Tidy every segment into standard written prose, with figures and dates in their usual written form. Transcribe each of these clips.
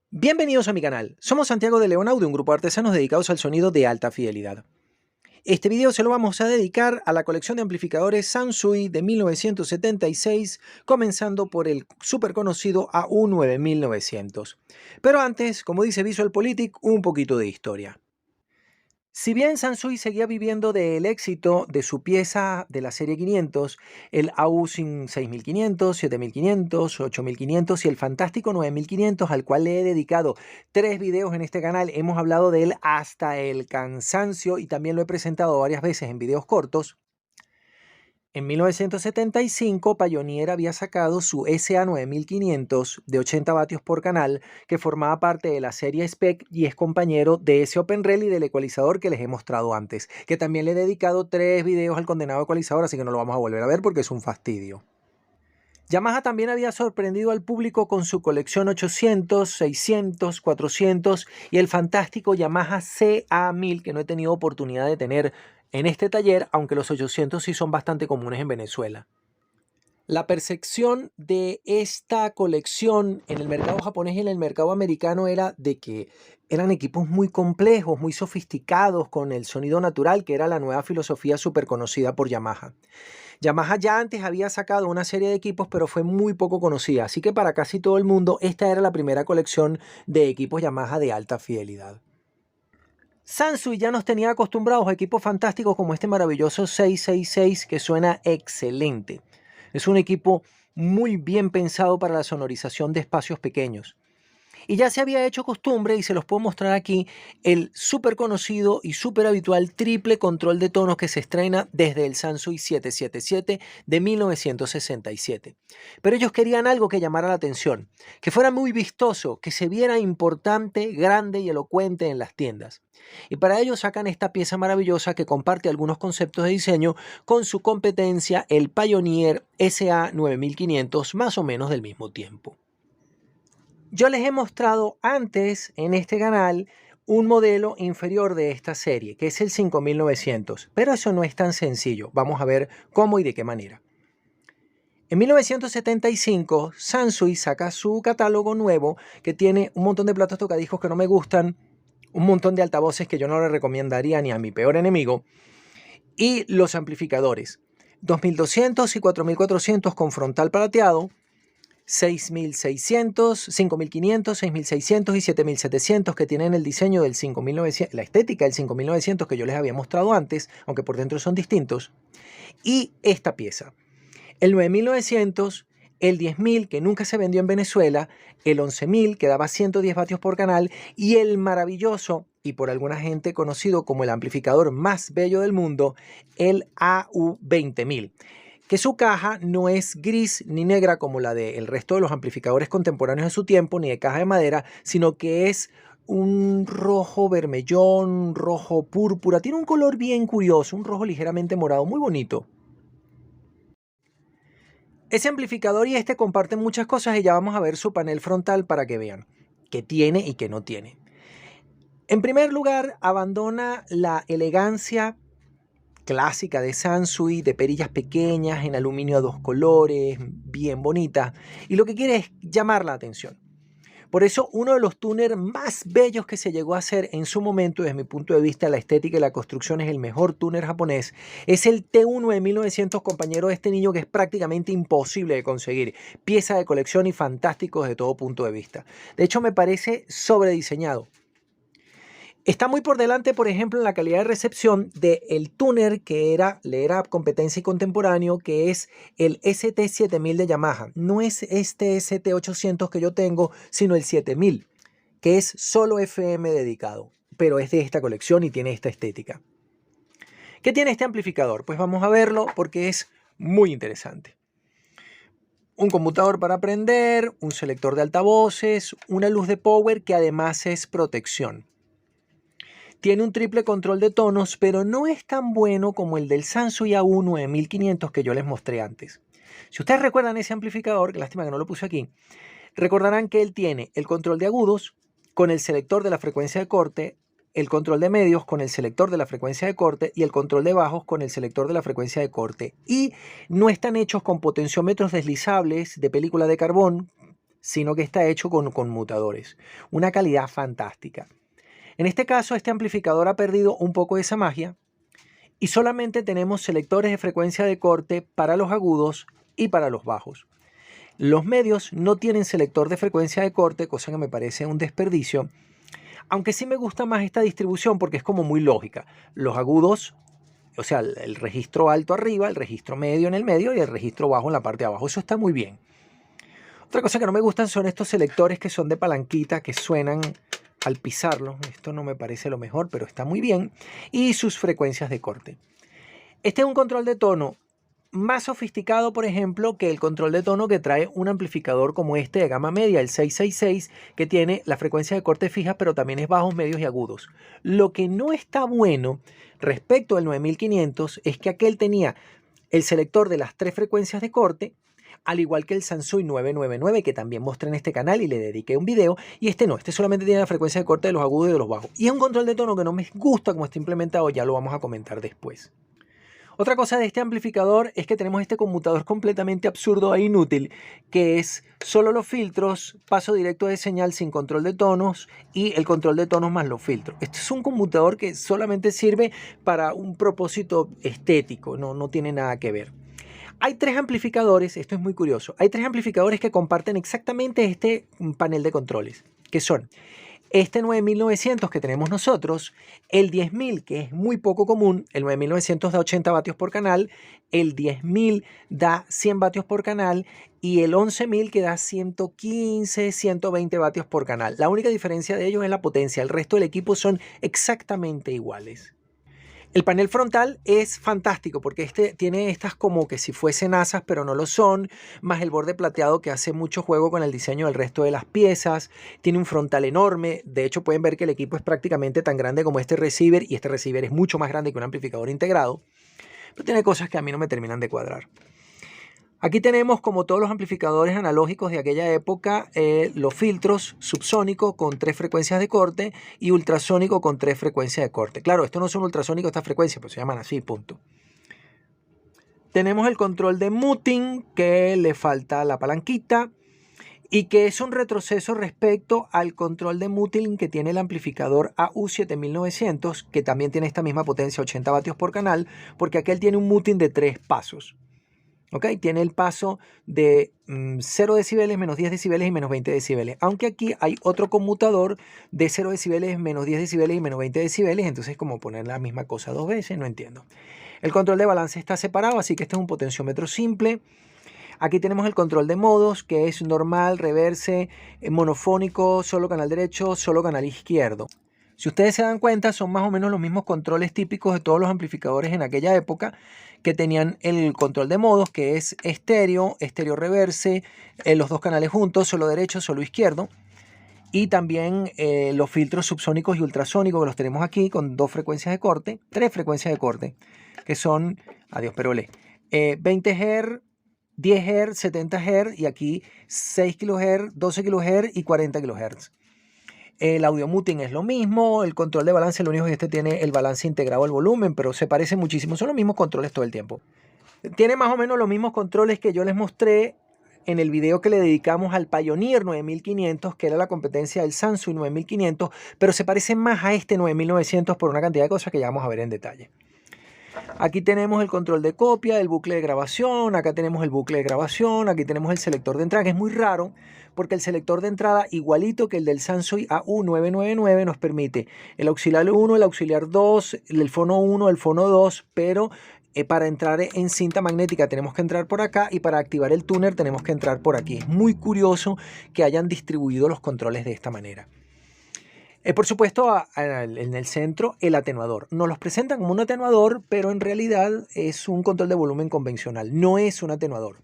Bienvenidos a mi canal, somos Santiago de León Audio, un grupo de artesanos dedicados al sonido de alta fidelidad. Este video se lo vamos a dedicar a la colección de amplificadores Sansui de 1976, comenzando por el súper conocido AU9900. Pero antes, como dice VisualPolitik, un poquito de historia. Si bien Sansui seguía viviendo del éxito de su pieza de la serie 500, el AU6500, 7500, 8500 y el fantástico 9500, al cual le he dedicado 3 videos en este canal, hemos hablado de él hasta el cansancio y también lo he presentado varias veces en videos cortos. En 1975, Pioneer había sacado su SA9500 de 80 vatios por canal, que formaba parte de la serie Spec y es compañero de ese OpenRel y del ecualizador que les he mostrado antes, que también le he dedicado 3 videos al condenado ecualizador, así que no lo vamos a volver a ver porque es un fastidio. Yamaha también había sorprendido al público con su colección 800, 600, 400 y el fantástico Yamaha CA1000 que no he tenido oportunidad de tener en este taller, aunque los 800 sí son bastante comunes en Venezuela. La percepción de esta colección en el mercado japonés y en el mercado americano era de que eran equipos muy complejos, muy sofisticados, con el sonido natural, que era la nueva filosofía súper conocida por Yamaha. Yamaha ya antes había sacado una serie de equipos, pero fue muy poco conocida, así que para casi todo el mundo esta era la primera colección de equipos Yamaha de alta fidelidad. Sansui ya nos tenía acostumbrados a equipos fantásticos como este maravilloso 666 que suena excelente. Es un equipo muy bien pensado para la sonorización de espacios pequeños. Y ya se había hecho costumbre, y se los puedo mostrar aquí, el súper conocido y súper habitual triple control de tonos que se estrena desde el Sansui 777 de 1967. Pero ellos querían algo que llamara la atención, que fuera muy vistoso, que se viera importante, grande y elocuente en las tiendas. Y para ello sacan esta pieza maravillosa que comparte algunos conceptos de diseño con su competencia, el Pioneer SA9500, más o menos del mismo tiempo. Yo les he mostrado antes en este canal un modelo inferior de esta serie, que es el 5900, pero eso no es tan sencillo. Vamos a ver cómo y de qué manera. En 1975, Sansui saca su catálogo nuevo que tiene un montón de platos tocadiscos que no me gustan, un montón de altavoces que yo no le recomendaría ni a mi peor enemigo, y los amplificadores 2200 y 4400 con frontal plateado, 6600, 5500, 6600 y 7700 que tienen el diseño del 5900, la estética del 5900 que yo les había mostrado antes, aunque por dentro son distintos. Y esta pieza, el 9900, el 10000 que nunca se vendió en Venezuela, el 11000 que daba 110 vatios por canal y el maravilloso y por alguna gente conocido como el amplificador más bello del mundo, el AU20000. Que su caja no es gris ni negra como la del resto de los amplificadores contemporáneos de su tiempo, ni de caja de madera, sino que es un rojo vermellón, rojo púrpura, tiene un color bien curioso, un rojo ligeramente morado, muy bonito. Ese amplificador y este comparten muchas cosas y ya vamos a ver su panel frontal para que vean qué tiene y qué no tiene. En primer lugar, abandona la elegancia clásica de Sansui, de perillas pequeñas en aluminio a 2 colores, bien bonita, y lo que quiere es llamar la atención. Por eso uno de los tuners más bellos que se llegó a hacer en su momento, desde mi punto de vista la estética y la construcción es el mejor tuner japonés, es el T1 de 1900, compañero de este niño, que es prácticamente imposible de conseguir, pieza de colección y fantástico desde todo punto de vista. De hecho me parece sobrediseñado. Está muy por delante, por ejemplo, en la calidad de recepción del tuner que le era competencia y contemporáneo, que es el ST7000 de Yamaha. No es este ST800 que yo tengo, sino el 7000, que es solo FM dedicado, pero es de esta colección y tiene esta estética. ¿Qué tiene este amplificador? Pues vamos a verlo porque es muy interesante. Un conmutador para aprender, un selector de altavoces, una luz de power que además es protección. Tiene un triple control de tonos, pero no es tan bueno como el del Sansui AU9500 que yo les mostré antes. Si ustedes recuerdan ese amplificador, que lástima que no lo puse aquí, recordarán que él tiene el control de agudos con el selector de la frecuencia de corte, el control de medios con el selector de la frecuencia de corte y el control de bajos con el selector de la frecuencia de corte. Y no están hechos con potenciómetros deslizables de película de carbón, sino que está hecho con conmutadores. Una calidad fantástica. En este caso, este amplificador ha perdido un poco de esa magia y solamente tenemos selectores de frecuencia de corte para los agudos y para los bajos. Los medios no tienen selector de frecuencia de corte, cosa que me parece un desperdicio, aunque sí me gusta más esta distribución porque es como muy lógica. Los agudos, o sea, el registro alto arriba, el registro medio en el medio y el registro bajo en la parte de abajo. Eso está muy bien. Otra cosa que no me gustan son estos selectores que son de palanquita, que suenan al pisarlo. Esto no me parece lo mejor, pero está muy bien. Y sus frecuencias de corte. Este es un control de tono más sofisticado, por ejemplo, que el control de tono que trae un amplificador como este de gama media, el 666, que tiene la frecuencia de corte fija, pero también es bajos, medios y agudos. Lo que no está bueno respecto al 9500 es que aquel tenía el selector de las 3 frecuencias de corte, al igual que el Sansui 999, que también mostré en este canal y le dediqué un video, y este no, este solamente tiene la frecuencia de corte de los agudos y de los bajos. Y es un control de tono que no me gusta como está implementado, ya lo vamos a comentar después. Otra cosa de este amplificador es que tenemos este conmutador completamente absurdo e inútil, que es solo los filtros, paso directo de señal sin control de tonos y el control de tonos más los filtros. Este es un conmutador que solamente sirve para un propósito estético, no tiene nada que ver. Hay 3 amplificadores, esto es muy curioso, hay 3 amplificadores que comparten exactamente este panel de controles, que son este 9900 que tenemos nosotros, el 10000 que es muy poco común, el 9900 da 80 vatios por canal, el 10000 da 100 vatios por canal y el 11000 que da 115, 120 vatios por canal. La única diferencia de ellos es la potencia, el resto del equipo son exactamente iguales. El panel frontal es fantástico porque este tiene estas como que si fuesen asas pero no lo son, más el borde plateado que hace mucho juego con el diseño del resto de las piezas. Tiene un frontal enorme, de hecho pueden ver que el equipo es prácticamente tan grande como este receiver y este receiver es mucho más grande que un amplificador integrado, pero tiene cosas que a mí no me terminan de cuadrar. Aquí tenemos, como todos los amplificadores analógicos de aquella época, los filtros subsónicos con 3 frecuencias de corte y ultrasónico con 3 frecuencias de corte. Claro, estos no son ultrasónicos, estas frecuencias, pero se llaman así, punto. Tenemos el control de muting, que le falta la palanquita y que es un retroceso respecto al control de muting que tiene el amplificador AU7900, que también tiene esta misma potencia, 80 vatios por canal, porque aquel tiene un muting de 3 pasos. ¿Okay? Tiene el paso de 0 decibeles, menos 10 decibeles y menos 20 decibeles. Aunque aquí hay otro conmutador de 0 decibeles, menos 10 decibeles y menos 20 decibeles. Entonces, como poner la misma cosa 2 veces, no entiendo. El control de balance está separado, así que este es un potenciómetro simple. Aquí tenemos el control de modos, que es normal, reverse, monofónico, solo canal derecho, solo canal izquierdo. Si ustedes se dan cuenta, son más o menos los mismos controles típicos de todos los amplificadores en aquella época, que tenían el control de modos, que es estéreo, estéreo reverse, los 2 canales juntos, solo derecho, solo izquierdo. Y también los filtros subsónicos y ultrasónicos, que los tenemos aquí con 2 frecuencias de corte, 3 frecuencias de corte, que son, adiós perole, 20 Hz, 10 Hz, 70 Hz y aquí 6 kHz, 12 kHz y 40 kHz. El audio muting es lo mismo, el control de balance, lo único que este tiene el balance integrado al volumen, pero se parece muchísimo, son los mismos controles todo el tiempo. Tiene más o menos los mismos controles que yo les mostré en el video que le dedicamos al Pioneer 9500, que era la competencia del Sansui 9500, pero se parece más a este 9900 por una cantidad de cosas que ya vamos a ver en detalle. Aquí tenemos el control de copia, el bucle de grabación, acá tenemos el bucle de grabación, aquí tenemos el selector de entrada, que es muy raro porque el selector de entrada, igualito que el del Sansui AU999, nos permite el auxiliar 1, el auxiliar 2, el fono 1, el fono 2, pero para entrar en cinta magnética tenemos que entrar por acá y para activar el tuner tenemos que entrar por aquí. Es muy curioso que hayan distribuido los controles de esta manera. Por supuesto, en el centro, el atenuador. Nos los presentan como un atenuador, pero en realidad es un control de volumen convencional. No es un atenuador.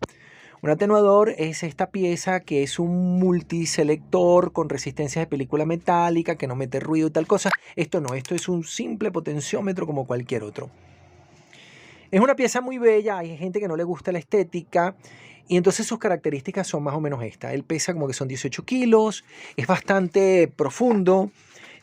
Un atenuador es esta pieza que es un multiselector con resistencias de película metálica, que no mete ruido y tal cosa. Esto no, esto es un simple potenciómetro como cualquier otro. Es una pieza muy bella, hay gente que no le gusta la estética y entonces sus características son más o menos estas. Él pesa como que son 18 kilos, es bastante profundo.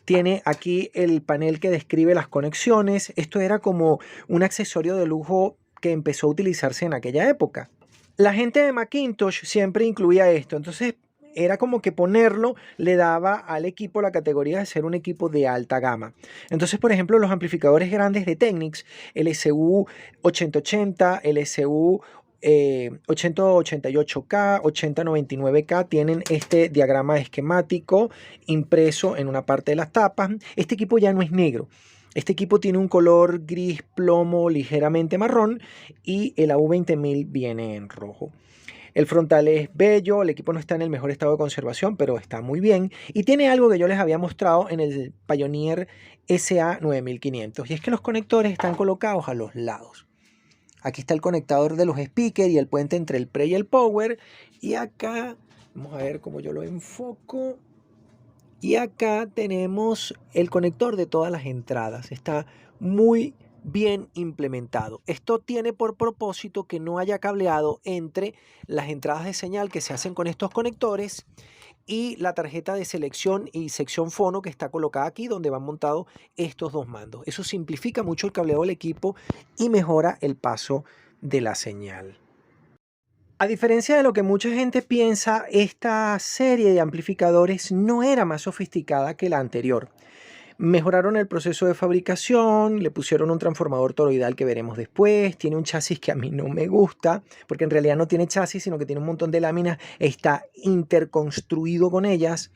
Tiene aquí el panel que describe las conexiones. Esto era como un accesorio de lujo que empezó a utilizarse en aquella época. La gente de Macintosh siempre incluía esto. Entonces, era como que ponerlo le daba al equipo la categoría de ser un equipo de alta gama. Entonces, por ejemplo, los amplificadores grandes de Technics, el SU 8080, el SU 8088K, 8099K, tienen este diagrama esquemático impreso en una parte de las tapas. Este equipo ya no es negro. Este equipo tiene un color gris plomo ligeramente marrón y el AU20000 viene en rojo. El frontal es bello, el equipo no está en el mejor estado de conservación, pero está muy bien. Y tiene algo que yo les había mostrado en el Pioneer SA9500, y es que los conectores están colocados a los lados. Aquí está el conectador de los speakers y el puente entre el pre y el power. Y acá, vamos a ver cómo yo lo enfoco. Y acá tenemos el conector de todas las entradas. Está muy bien implementado. Esto tiene por propósito que no haya cableado entre las entradas de señal que se hacen con estos conectores y la tarjeta de selección y sección fono que está colocada aquí, donde van montados estos dos mandos. Eso simplifica mucho el cableado del equipo y mejora el paso de la señal. A diferencia de lo que mucha gente piensa, esta serie de amplificadores no era más sofisticada que la anterior. Mejoraron el proceso de fabricación, le pusieron un transformador toroidal que veremos después, tiene un chasis que a mí no me gusta, porque en realidad no tiene chasis, sino que tiene un montón de láminas, está interconstruido con ellas.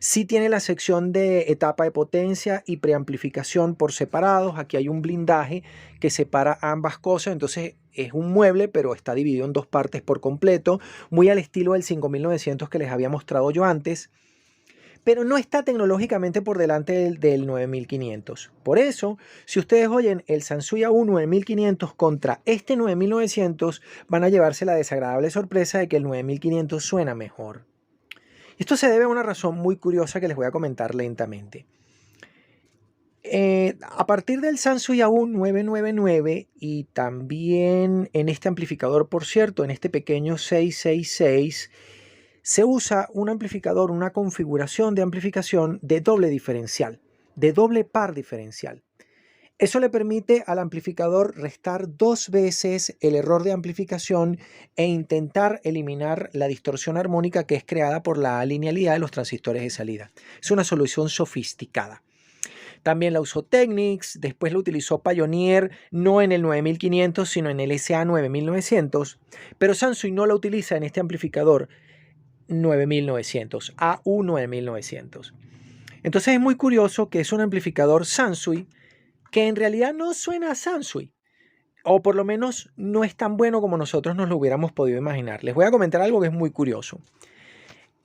Sí tiene la sección de etapa de potencia y preamplificación por separados. Aquí hay un blindaje que separa ambas cosas, entonces es un mueble, pero está dividido en dos partes por completo, muy al estilo del 5900 que les había mostrado yo antes, pero no está tecnológicamente por delante del 9500. Por eso, si ustedes oyen el Sansui AU9500 contra este 9900, van a llevarse la desagradable sorpresa de que el 9500 suena mejor. Esto se debe a una razón muy curiosa que les voy a comentar lentamente. A partir del Sansui AU999 y también en este amplificador, por cierto, en este pequeño 666, se usa un amplificador, una configuración de amplificación de doble diferencial, de doble par diferencial. Eso le permite al amplificador restar 2 veces el error de amplificación e intentar eliminar la distorsión armónica que es creada por la linealidad de los transistores de salida. Es una solución sofisticada. También la usó Technics, después la utilizó Pioneer, no en el 9500, sino en el SA9900, pero Sansui no la utiliza en este amplificador 9900, AU9900. Entonces es muy curioso que es un amplificador Sansui que en realidad no suena a Sansui, o por lo menos no es tan bueno como nosotros nos lo hubiéramos podido imaginar. Les voy a comentar algo que es muy curioso.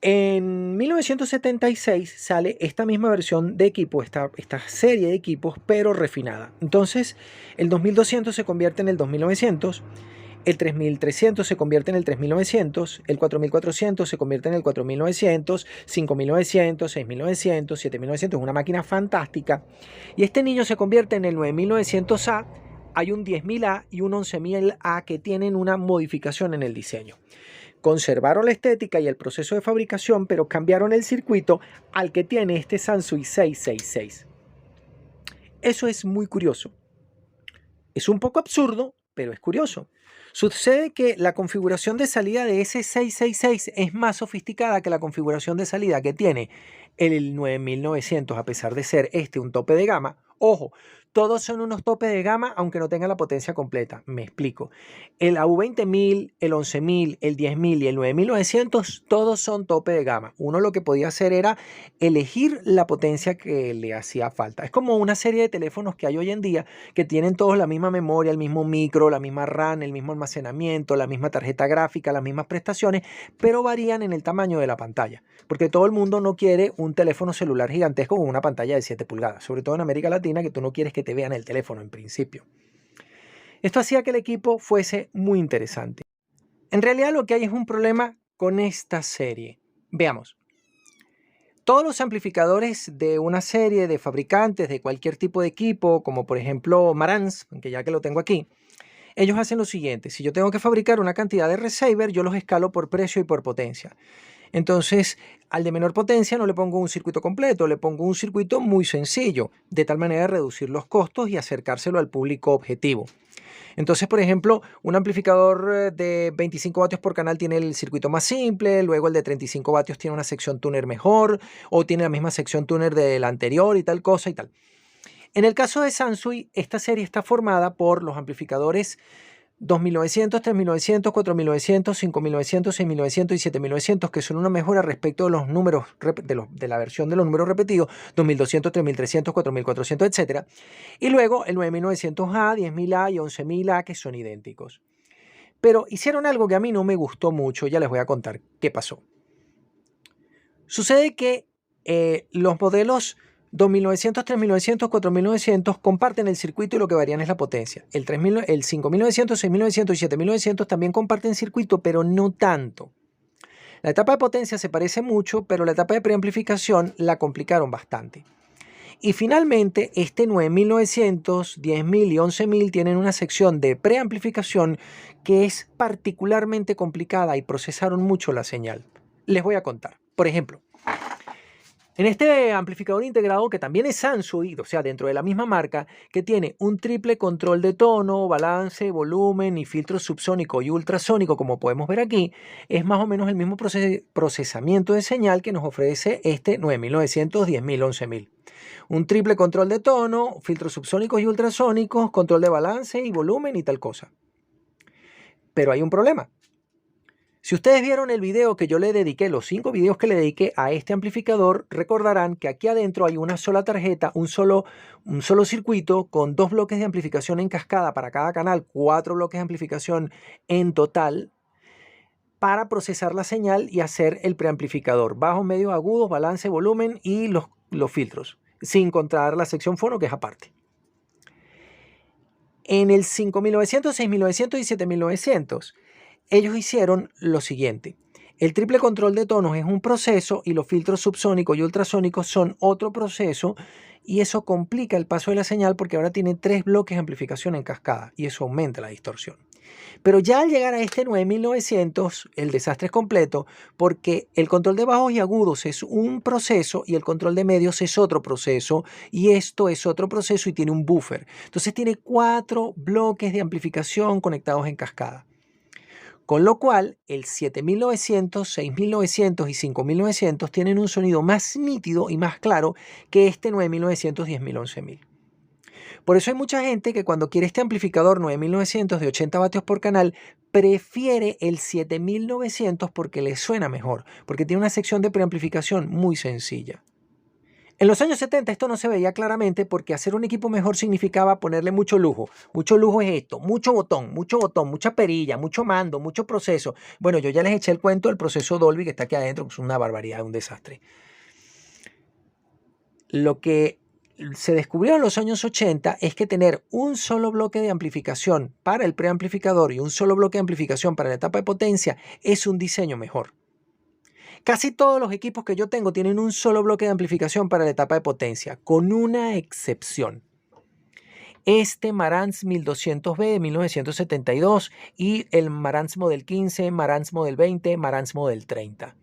En 1976 sale esta misma versión de equipo, esta serie de equipos, pero refinada. Entonces, el 2200 se convierte en el 2900, el 3300 se convierte en el 3900, el 4400 se convierte en el 4900, 5900, 6900, 7900, es una máquina fantástica. Y este niño se convierte en el 9900A, hay un 10000A y un 11000A que tienen una modificación en el diseño. Conservaron la estética y el proceso de fabricación, pero cambiaron el circuito al que tiene este Sansui 666. Eso es muy curioso. Es un poco absurdo, pero es curioso. Sucede que la configuración de salida de ese 666 es más sofisticada que la configuración de salida que tiene el 9900, a pesar de ser un tope de gama. Ojo, todos son unos topes de gama, aunque no tengan la potencia completa. Me explico. El AU20000, el 11000, el 10000 y el 9900, todos son tope de gama. Uno lo que podía hacer era elegir la potencia que le hacía falta. Es como una serie de teléfonos que hay hoy en día que tienen todos la misma memoria, el mismo micro, la misma RAM, el mismo almacenamiento, la misma tarjeta gráfica, las mismas prestaciones, pero varían en el tamaño de la pantalla. Porque todo el mundo no quiere un teléfono celular gigantesco con una pantalla de 7 pulgadas, sobre todo en América Latina, que tú no quieres que te vean el teléfono en principio. Esto hacía que el equipo fuese muy interesante. En realidad lo que hay es un problema con esta serie. Veamos. Todos los amplificadores de una serie de fabricantes de cualquier tipo de equipo, como por ejemplo Marantz, que ya que lo tengo aquí, ellos hacen lo siguiente. Si yo tengo que fabricar una cantidad de receiver, yo los escalo por precio y por potencia. Entonces, al de menor potencia no le pongo un circuito completo, le pongo un circuito muy sencillo, de tal manera de reducir los costos y acercárselo al público objetivo. Entonces, por ejemplo, un amplificador de 25 vatios por canal tiene el circuito más simple, luego el de 35 vatios tiene una sección tuner mejor, o tiene la misma sección tuner del anterior y tal cosa y tal. En el caso de Sansui, esta serie está formada por los amplificadores 2900, 3900, 4900, 5900, 6900 y 7900, que son una mejora respecto de los números de la versión de los números repetidos, 2200, 3300, 4400, etc. Y luego el 9900A, 10000A y 11000A, que son idénticos. Pero hicieron algo que a mí no me gustó mucho, ya les voy a contar qué pasó. Sucede que los modelos 2900, 3900, 4900 comparten el circuito y lo que varían es la potencia. El 5900, 6900 y 7900 también comparten circuito, pero no tanto. La etapa de potencia se parece mucho, pero la etapa de preamplificación la complicaron bastante. Y finalmente, este 9900, 10000 y 11000 tienen una sección de preamplificación que es particularmente complicada y procesaron mucho la señal. Les voy a contar. Por ejemplo, en este amplificador integrado, que también es Sansui, o sea, dentro de la misma marca, que tiene un triple control de tono, balance, volumen y filtro subsónico y ultrasónico, como podemos ver aquí, es más o menos el mismo procesamiento de señal que nos ofrece este 9900, 10000, 11000. Un triple control de tono, filtros subsónicos y ultrasónicos, control de balance y volumen y tal cosa. Pero hay un problema. Si ustedes vieron el video que yo le dediqué, los 5 videos que le dediqué a este amplificador, recordarán que aquí adentro hay una sola tarjeta, un solo circuito con 2 bloques de amplificación en cascada para cada canal, 4 bloques de amplificación en total para procesar la señal y hacer el preamplificador. Bajos, medios, agudos, balance, volumen y los filtros, sin contar la sección fono que es aparte. En el 5900, 6900 y 7900, ellos hicieron lo siguiente. El triple control de tonos es un proceso y los filtros subsónicos y ultrasónicos son otro proceso, y eso complica el paso de la señal porque ahora tiene 3 bloques de amplificación en cascada y eso aumenta la distorsión. Pero ya al llegar a este 9900, el desastre es completo porque el control de bajos y agudos es un proceso y el control de medios es otro proceso, y esto es otro proceso y tiene un buffer. Entonces tiene 4 bloques de amplificación conectados en cascada. Con lo cual, el 7900, 6900 y 5900 tienen un sonido más nítido y más claro que este 9900, 10000, 11000. Por eso hay mucha gente que cuando quiere este amplificador 9900 de 80 vatios por canal, prefiere el 7900 porque le suena mejor, porque tiene una sección de preamplificación muy sencilla. En los años 70 esto no se veía claramente porque hacer un equipo mejor significaba ponerle mucho lujo. Mucho lujo es esto, mucho botón, mucha perilla, mucho mando, mucho proceso. Bueno, yo ya les eché el cuento del proceso Dolby que está aquí adentro, que es una barbaridad, un desastre. Lo que se descubrió en los años 80 es que tener un solo bloque de amplificación para el preamplificador y un solo bloque de amplificación para la etapa de potencia es un diseño mejor. Casi todos los equipos que yo tengo tienen un solo bloque de amplificación para la etapa de potencia, con una excepción. Este Marantz 1200B de 1972 y el Marantz Model 15, Marantz Model 20, Marantz Model 30.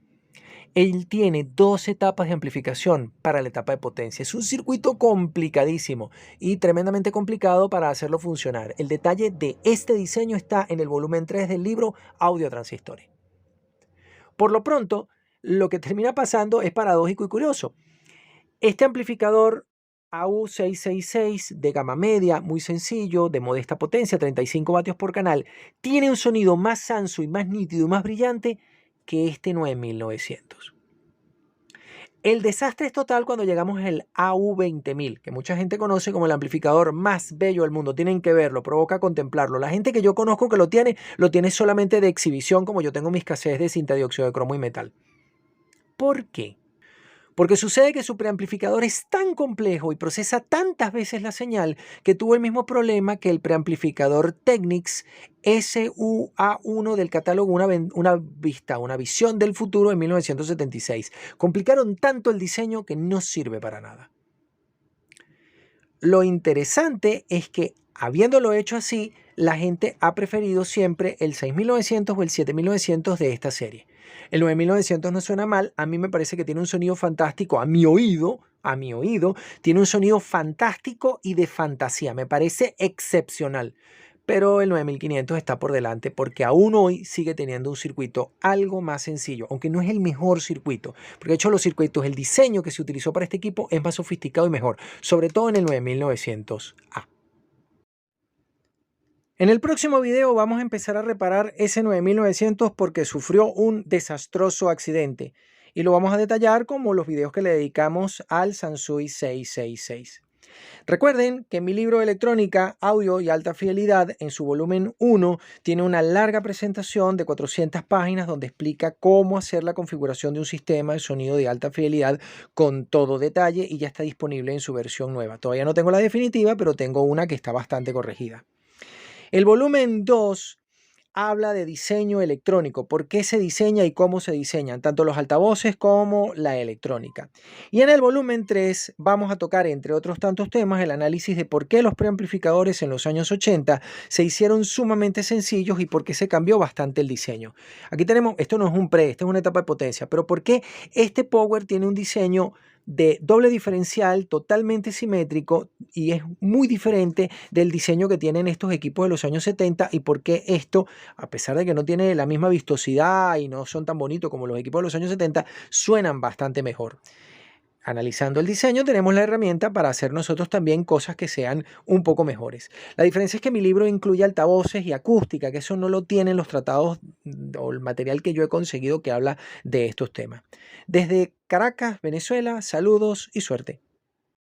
Él tiene 2 etapas de amplificación para la etapa de potencia. Es un circuito complicadísimo y tremendamente complicado para hacerlo funcionar. El detalle de este diseño está en el volumen 3 del libro Audio Transistores. Por lo pronto, lo que termina pasando es paradójico y curioso. Este amplificador AU666 de gama media, muy sencillo, de modesta potencia, 35 vatios por canal, tiene un sonido más Sansui, más nítido y más brillante que este 9900. El desastre es total cuando llegamos al AU20000, que mucha gente conoce como el amplificador más bello del mundo. Tienen que verlo, provoca contemplarlo. La gente que yo conozco que lo tiene solamente de exhibición, como yo tengo mis cassettes de cinta, dióxido de cromo y metal. ¿Por qué? Porque sucede que su preamplificador es tan complejo y procesa tantas veces la señal que tuvo el mismo problema que el preamplificador Technics SUA1 del catálogo Una visión del futuro en 1976. Complicaron tanto el diseño que no sirve para nada. Lo interesante es que, habiéndolo hecho así, la gente ha preferido siempre el 6900 o el 7900 de esta serie. El 9900 no suena mal, a mí me parece que tiene un sonido fantástico, a mi oído, tiene un sonido fantástico y de fantasía, me parece excepcional. pero el 9500 está por delante porque aún hoy sigue teniendo un circuito algo más sencillo, aunque no es el mejor circuito, porque de hecho los circuitos, el diseño que se utilizó para este equipo es más sofisticado y mejor, sobre todo en el 9900A. En el próximo video vamos a empezar a reparar ese 9900 porque sufrió un desastroso accidente y lo vamos a detallar como los videos que le dedicamos al Sansui 666. Recuerden que mi libro de electrónica, audio y alta fidelidad, en su volumen 1, tiene una larga presentación de 400 páginas donde explica cómo hacer la configuración de un sistema de sonido de alta fidelidad con todo detalle y ya está disponible en su versión nueva. Todavía no tengo la definitiva, pero tengo una que está bastante corregida. El volumen 2 habla de diseño electrónico, por qué se diseña y cómo se diseñan, tanto los altavoces como la electrónica. Y en el volumen 3 vamos a tocar, entre otros tantos temas, el análisis de por qué los preamplificadores en los años 80 se hicieron sumamente sencillos y por qué se cambió bastante el diseño. Aquí tenemos, esto no es un pre, esto es una etapa de potencia, pero por qué este Power tiene un diseño de doble diferencial totalmente simétrico y es muy diferente del diseño que tienen estos equipos de los años 70 y por qué esto, a pesar de que no tiene la misma vistosidad y no son tan bonitos como los equipos de los años 70, suenan bastante mejor. Analizando el diseño tenemos la herramienta para hacer nosotros también cosas que sean un poco mejores. La diferencia es que mi libro incluye altavoces y acústica, que eso no lo tienen los tratados o el material que yo he conseguido que habla de estos temas. Desde Caracas, Venezuela, saludos y suerte.